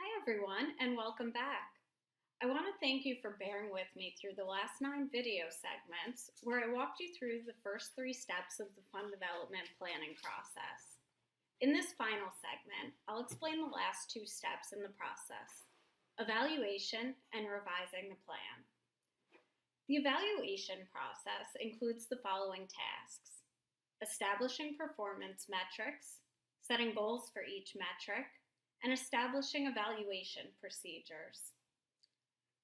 Hi everyone and welcome back. I want to thank you for bearing with me through the last 9 video segments where I walked you through the first 3 steps of the fund development planning process. In this final segment, I'll explain the last 2 steps in the process: evaluation and revising the plan. The evaluation process includes the following tasks: establishing performance metrics, setting goals for each metric, and establishing evaluation procedures.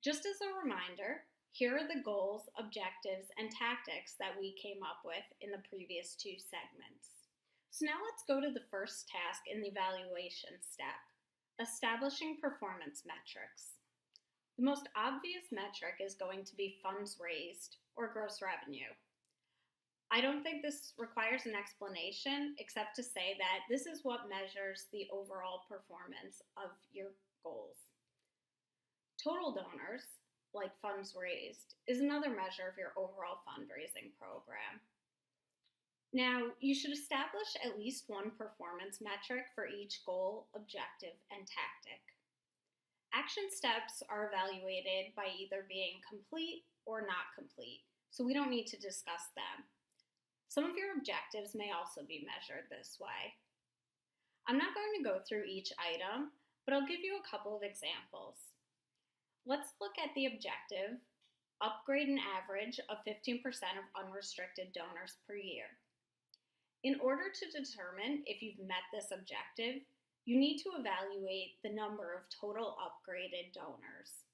Just as a reminder, here are the goals, objectives, and tactics that we came up with in the previous 2 segments. So now let's go to the first task in the evaluation step: establishing performance metrics. The most obvious metric is going to be funds raised, or gross revenue. I don't think this requires an explanation except to say that this is what measures the overall performance of your goals. Total donors, like funds raised, is another measure of your overall fundraising program. Now, you should establish at least one performance metric for each goal, objective, and tactic. Action steps are evaluated by either being complete or not complete, so we don't need to discuss them. Some of your objectives may also be measured this way. I'm not going to go through each item, but I'll give you a couple of examples. Let's look at the objective: upgrade an average of 15% of unrestricted donors per year. In order to determine if you've met this objective, you need to evaluate the number of total upgraded donors.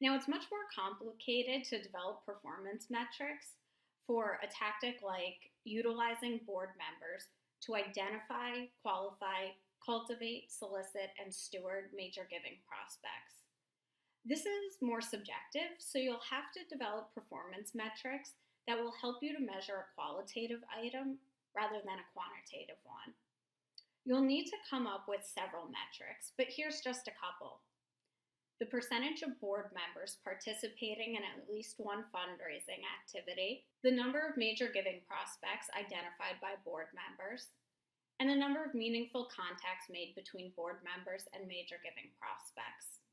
Now, it's much more complicated to develop performance metrics for a tactic like utilizing board members to identify, qualify, cultivate, solicit, and steward major giving prospects. This is more subjective, so you'll have to develop performance metrics that will help you to measure a qualitative item rather than a quantitative one. You'll need to come up with several metrics, but here's just a couple: the percentage of board members participating in at least one fundraising activity, the number of major giving prospects identified by board members, and the number of meaningful contacts made between board members and major giving prospects.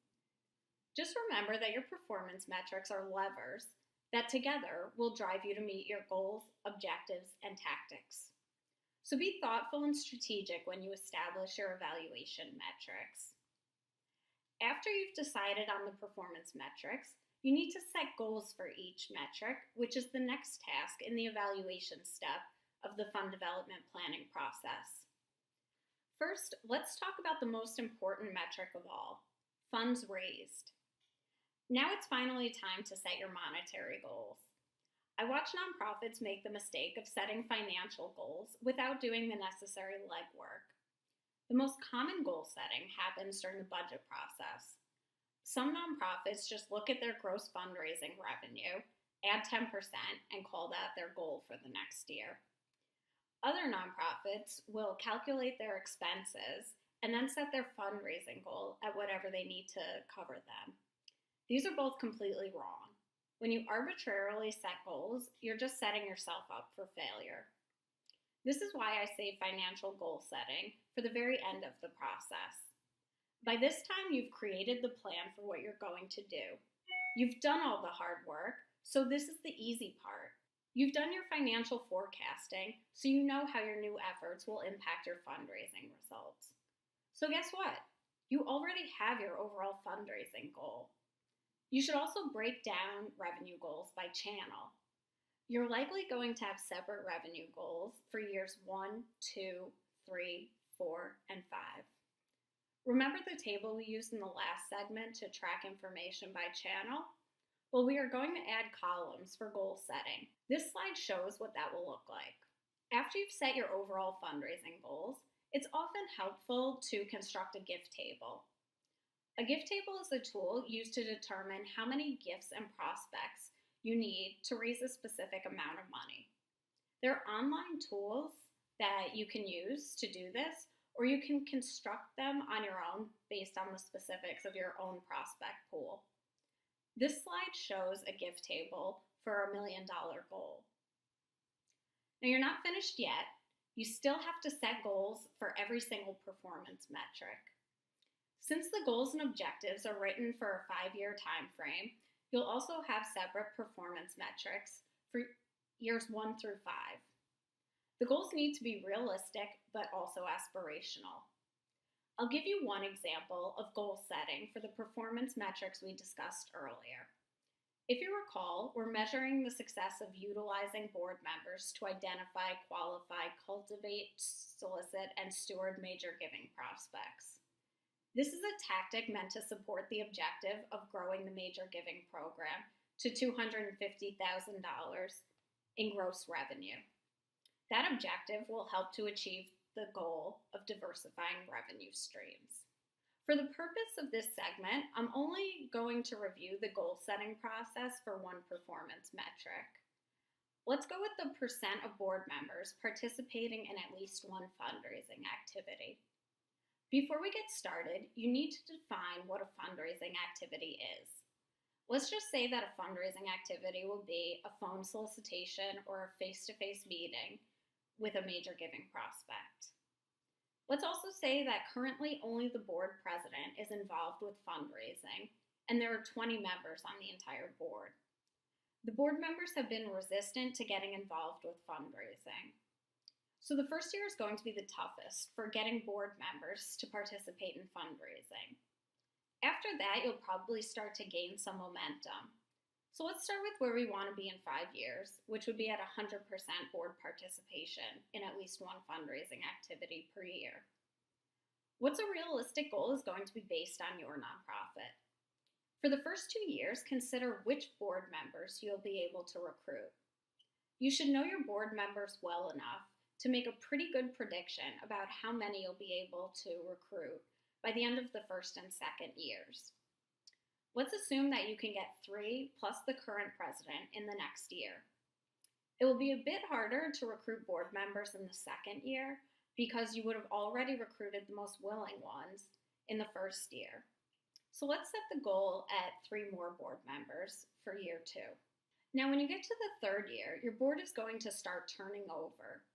Just remember that your performance metrics are levers that together will drive you to meet your goals, objectives, and tactics. So be thoughtful and strategic when you establish your evaluation metrics. After you've decided on the performance metrics, you need to set goals for each metric, which is the next task in the evaluation step of the fund development planning process. First, let's talk about the most important metric of all: funds raised. Now it's finally time to set your monetary goals. I watch nonprofits make the mistake of setting financial goals without doing the necessary legwork. The most common goal setting happens during the budget process. Some nonprofits just look at their gross fundraising revenue, add 10%, and call that their goal for the next year. Other nonprofits will calculate their expenses and then set their fundraising goal at whatever they need to cover them. These are both completely wrong. When you arbitrarily set goals, you're just setting yourself up for failure. This is why I save financial goal setting for the very end of the process. By this time, you've created the plan for what you're going to do. You've done all the hard work, so this is the easy part. You've done your financial forecasting, so you know how your new efforts will impact your fundraising results. So guess what? You already have your overall fundraising goal. You should also break down revenue goals by channel. You're likely going to have separate revenue goals for years 1, 2, 3, 4, and 5. Remember the table we used in the last segment to track information by channel? Well, we are going to add columns for goal setting. This slide shows what that will look like. After you've set your overall fundraising goals, it's often helpful to construct a gift table. A gift table is a tool used to determine how many gifts and prospects you need to raise a specific amount of money. There are online tools that you can use to do this, or you can construct them on your own based on the specifics of your own prospect pool. This slide shows a gift table for a $1 million goal. Now, you're not finished yet. You still have to set goals for every single performance metric. Since the goals and objectives are written for a 5-year time frame, you'll also have separate performance metrics for years 1 through 5. The goals need to be realistic, but also aspirational. I'll give you one example of goal setting for the performance metrics we discussed earlier. If you recall, we're measuring the success of utilizing board members to identify, qualify, cultivate, solicit, and steward major giving prospects. This is a tactic meant to support the objective of growing the major giving program to $250,000 in gross revenue. That objective will help to achieve the goal of diversifying revenue streams. For the purpose of this segment, I'm only going to review the goal-setting process for one performance metric. Let's go with the percent of board members participating in at least one fundraising activity. Before we get started, you need to define what a fundraising activity is. Let's just say that a fundraising activity will be a phone solicitation or a face-to-face meeting with a major giving prospect. Let's also say that currently only the board president is involved with fundraising, and there are 20 members on the entire board. The board members have been resistant to getting involved with fundraising. So the first year is going to be the toughest for getting board members to participate in fundraising. After that, you'll probably start to gain some momentum. So let's start with where we want to be in 5 years, which would be at 100% board participation in at least one fundraising activity per year. What's a realistic goal is going to be based on your nonprofit. For the first 2 years, consider which board members you'll be able to recruit. You should know your board members well enough to make a pretty good prediction about how many you'll be able to recruit by the end of the first and second years. Let's assume that you can get 3 plus the current president in the next year. It will be a bit harder to recruit board members in the second year because you would have already recruited the most willing ones in the first year. So let's set the goal at 3 more board members for year 2. Now, when you get to the third year, your board is going to start turning over.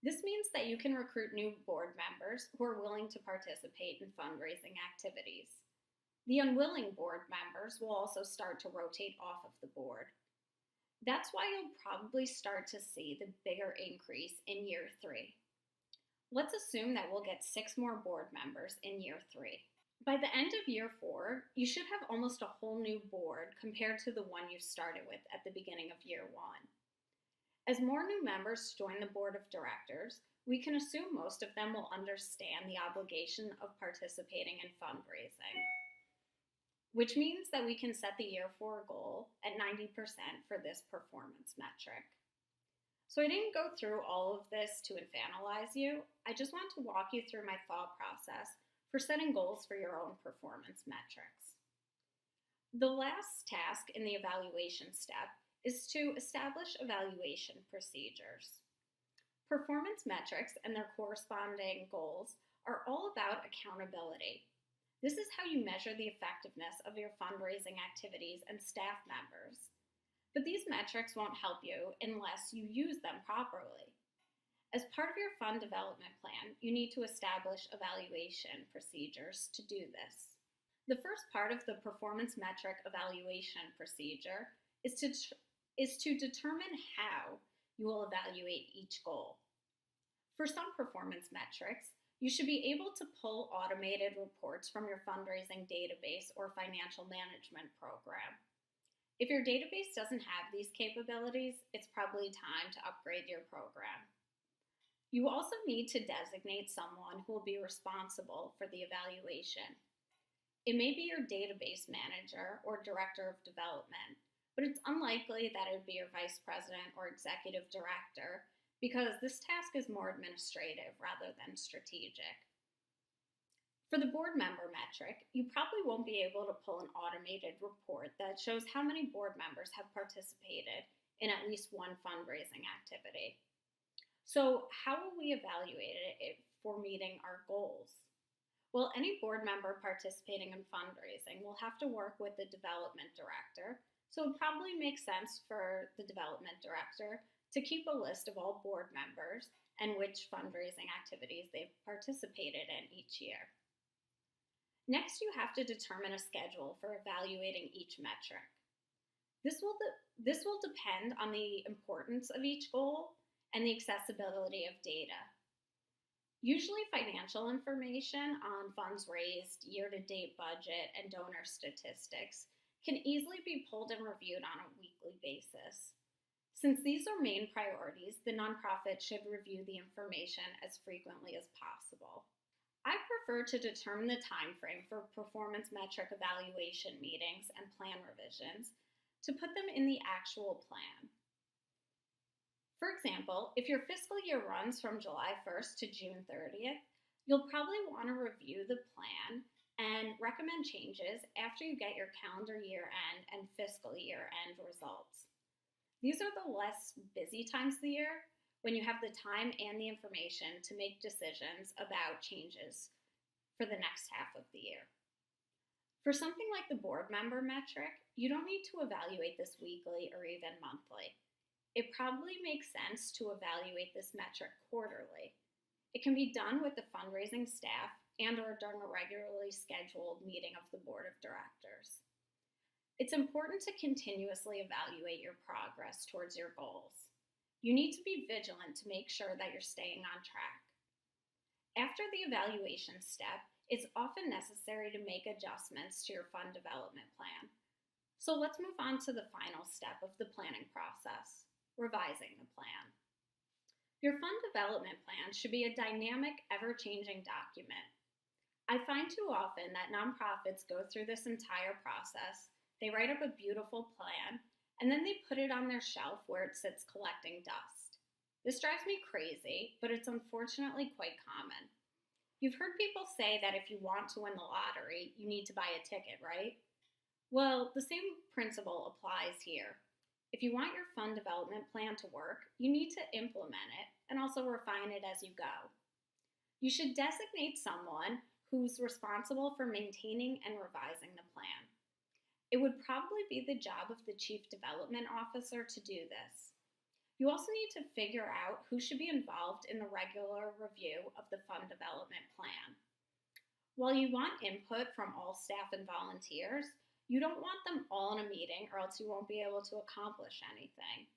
This means that you can recruit new board members who are willing to participate in fundraising activities. The unwilling board members will also start to rotate off of the board. That's why you'll probably start to see the bigger increase in year 3. Let's assume that we'll get 6 more board members in year 3. By the end of year 4, you should have almost a whole new board compared to the one you started with at the beginning of year 1. As more new members join the board of directors, we can assume most of them will understand the obligation of participating in fundraising, which means that we can set the year 4 goal at 90% for this performance metric. So I didn't go through all of this to infantilize you. I just want to walk you through my thought process for setting goals for your own performance metrics. The last task in the evaluation step is to establish evaluation procedures. Performance metrics and their corresponding goals are all about accountability. This is how you measure the effectiveness of your fundraising activities and staff members. But these metrics won't help you unless you use them properly. As part of your fund development plan, you need to establish evaluation procedures to do this. The first part of the performance metric evaluation procedure is to determine how you will evaluate each goal. For some performance metrics, you should be able to pull automated reports from your fundraising database or financial management program. If your database doesn't have these capabilities, it's probably time to upgrade your program. You also need to designate someone who will be responsible for the evaluation. It may be your database manager or director of development, but it's unlikely that it would be your vice president or executive director, because this task is more administrative rather than strategic. For the board member metric, you probably won't be able to pull an automated report that shows how many board members have participated in at least one fundraising activity. So how will we evaluate it for meeting our goals? Well, any board member participating in fundraising will have to work with the development director, so it probably makes sense for the development director to keep a list of all board members and which fundraising activities they've participated in each year. Next, you have to determine a schedule for evaluating each metric. This will depend on the importance of each goal and the accessibility of data. Usually, financial information on funds raised, year-to-date budget, and donor statistics can easily be pulled and reviewed on a weekly basis. Since these are main priorities, the nonprofit should review the information as frequently as possible. I prefer to determine the time frame for performance metric evaluation meetings and plan revisions to put them in the actual plan. For example, if your fiscal year runs from July 1st to June 30th, you'll probably want to review the plan and recommend changes after you get your calendar year end and fiscal year end results. These are the less busy times of the year when you have the time and the information to make decisions about changes for the next half of the year. For something like the board member metric, you don't need to evaluate this weekly or even monthly. It probably makes sense to evaluate this metric quarterly. It can be done with the fundraising staff and/or during a regularly scheduled meeting of the board of directors. It's important to continuously evaluate your progress towards your goals. You need to be vigilant to make sure that you're staying on track. After the evaluation step, it's often necessary to make adjustments to your fund development plan. So let's move on to the final step of the planning process, revising the plan. Your fund development plan should be a dynamic, ever-changing document. I find too often that nonprofits go through this entire process, they write up a beautiful plan, and then they put it on their shelf where it sits collecting dust. This drives me crazy, but it's unfortunately quite common. You've heard people say that if you want to win the lottery, you need to buy a ticket, right? Well, the same principle applies here. If you want your fund development plan to work, you need to implement it and also refine it as you go. You should designate someone who's responsible for maintaining and revising the plan. It would probably be the job of the Chief Development Officer to do this. You also need to figure out who should be involved in the regular review of the fund development plan. While you want input from all staff and volunteers, you don't want them all in a meeting or else you won't be able to accomplish anything.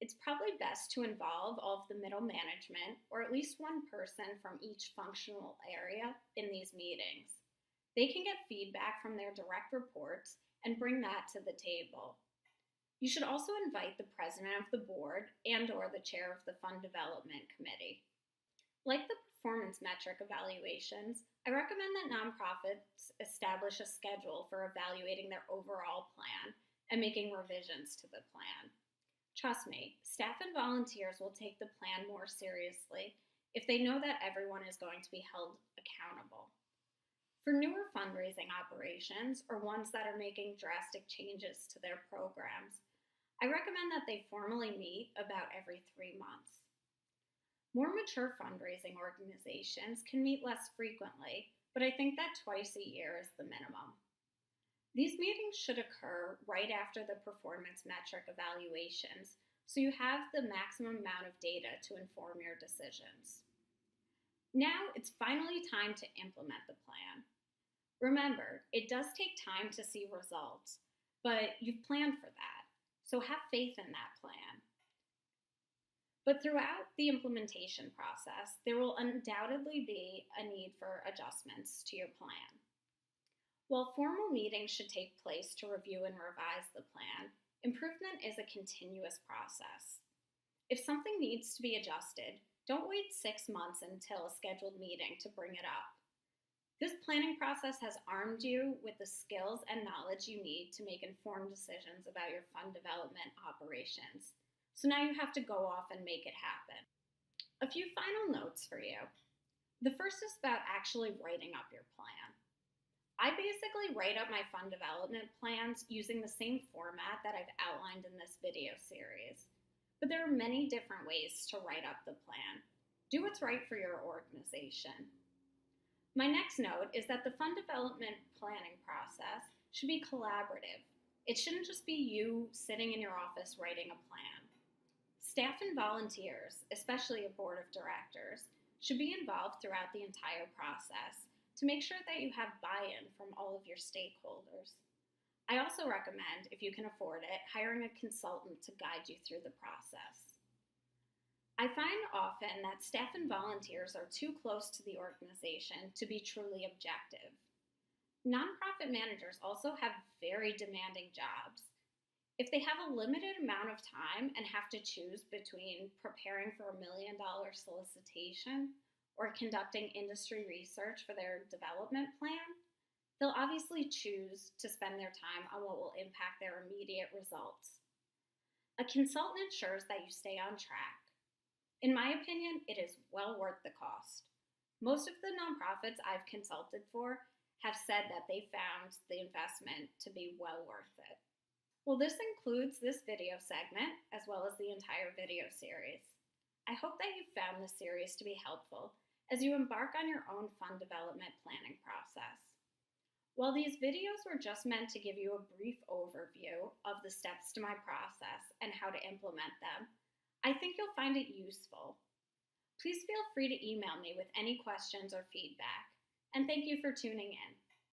It's probably best to involve all of the middle management or at least one person from each functional area in these meetings. They can get feedback from their direct reports and bring that to the table. You should also invite the president of the board and/or the chair of the fund development committee. Like the performance metric evaluations, I recommend that nonprofits establish a schedule for evaluating their overall plan and making revisions to the plan. Trust me, staff and volunteers will take the plan more seriously if they know that everyone is going to be held accountable. For newer fundraising operations or ones that are making drastic changes to their programs, I recommend that they formally meet about every 3 months. More mature fundraising organizations can meet less frequently, but I think that twice a year is the minimum. These meetings should occur right after the performance metric evaluations, so you have the maximum amount of data to inform your decisions. Now it's finally time to implement the plan. Remember, it does take time to see results, but you've planned for that, so have faith in that plan. But throughout the implementation process, there will undoubtedly be a need for adjustments to your plan. While formal meetings should take place to review and revise the plan, improvement is a continuous process. If something needs to be adjusted, don't wait 6 months until a scheduled meeting to bring it up. This planning process has armed you with the skills and knowledge you need to make informed decisions about your fund development operations. So now you have to go off and make it happen. A few final notes for you. The first is about actually writing up your plan. I basically write up my fund development plans using the same format that I've outlined in this video series. But there are many different ways to write up the plan. Do what's right for your organization. My next note is that the fund development planning process should be collaborative. It shouldn't just be you sitting in your office writing a plan. Staff and volunteers, especially a board of directors, should be involved throughout the entire process to make sure that you have buy-in from all of your stakeholders. I also recommend, if you can afford it, hiring a consultant to guide you through the process. I find often that staff and volunteers are too close to the organization to be truly objective. Nonprofit managers also have very demanding jobs. If they have a limited amount of time and have to choose between preparing for a $1 million solicitation or conducting industry research for their development plan, they'll obviously choose to spend their time on what will impact their immediate results. A consultant ensures that you stay on track. In my opinion, it is well worth the cost. Most of the nonprofits I've consulted for have said that they found the investment to be well worth it. Well, this includes this video segment as well as the entire video series. I hope that you found this series to be helpful as you embark on your own fund development planning process. While these videos were just meant to give you a brief overview of the steps to my process and how to implement them, I think you'll find it useful. Please feel free to email me with any questions or feedback, and thank you for tuning in.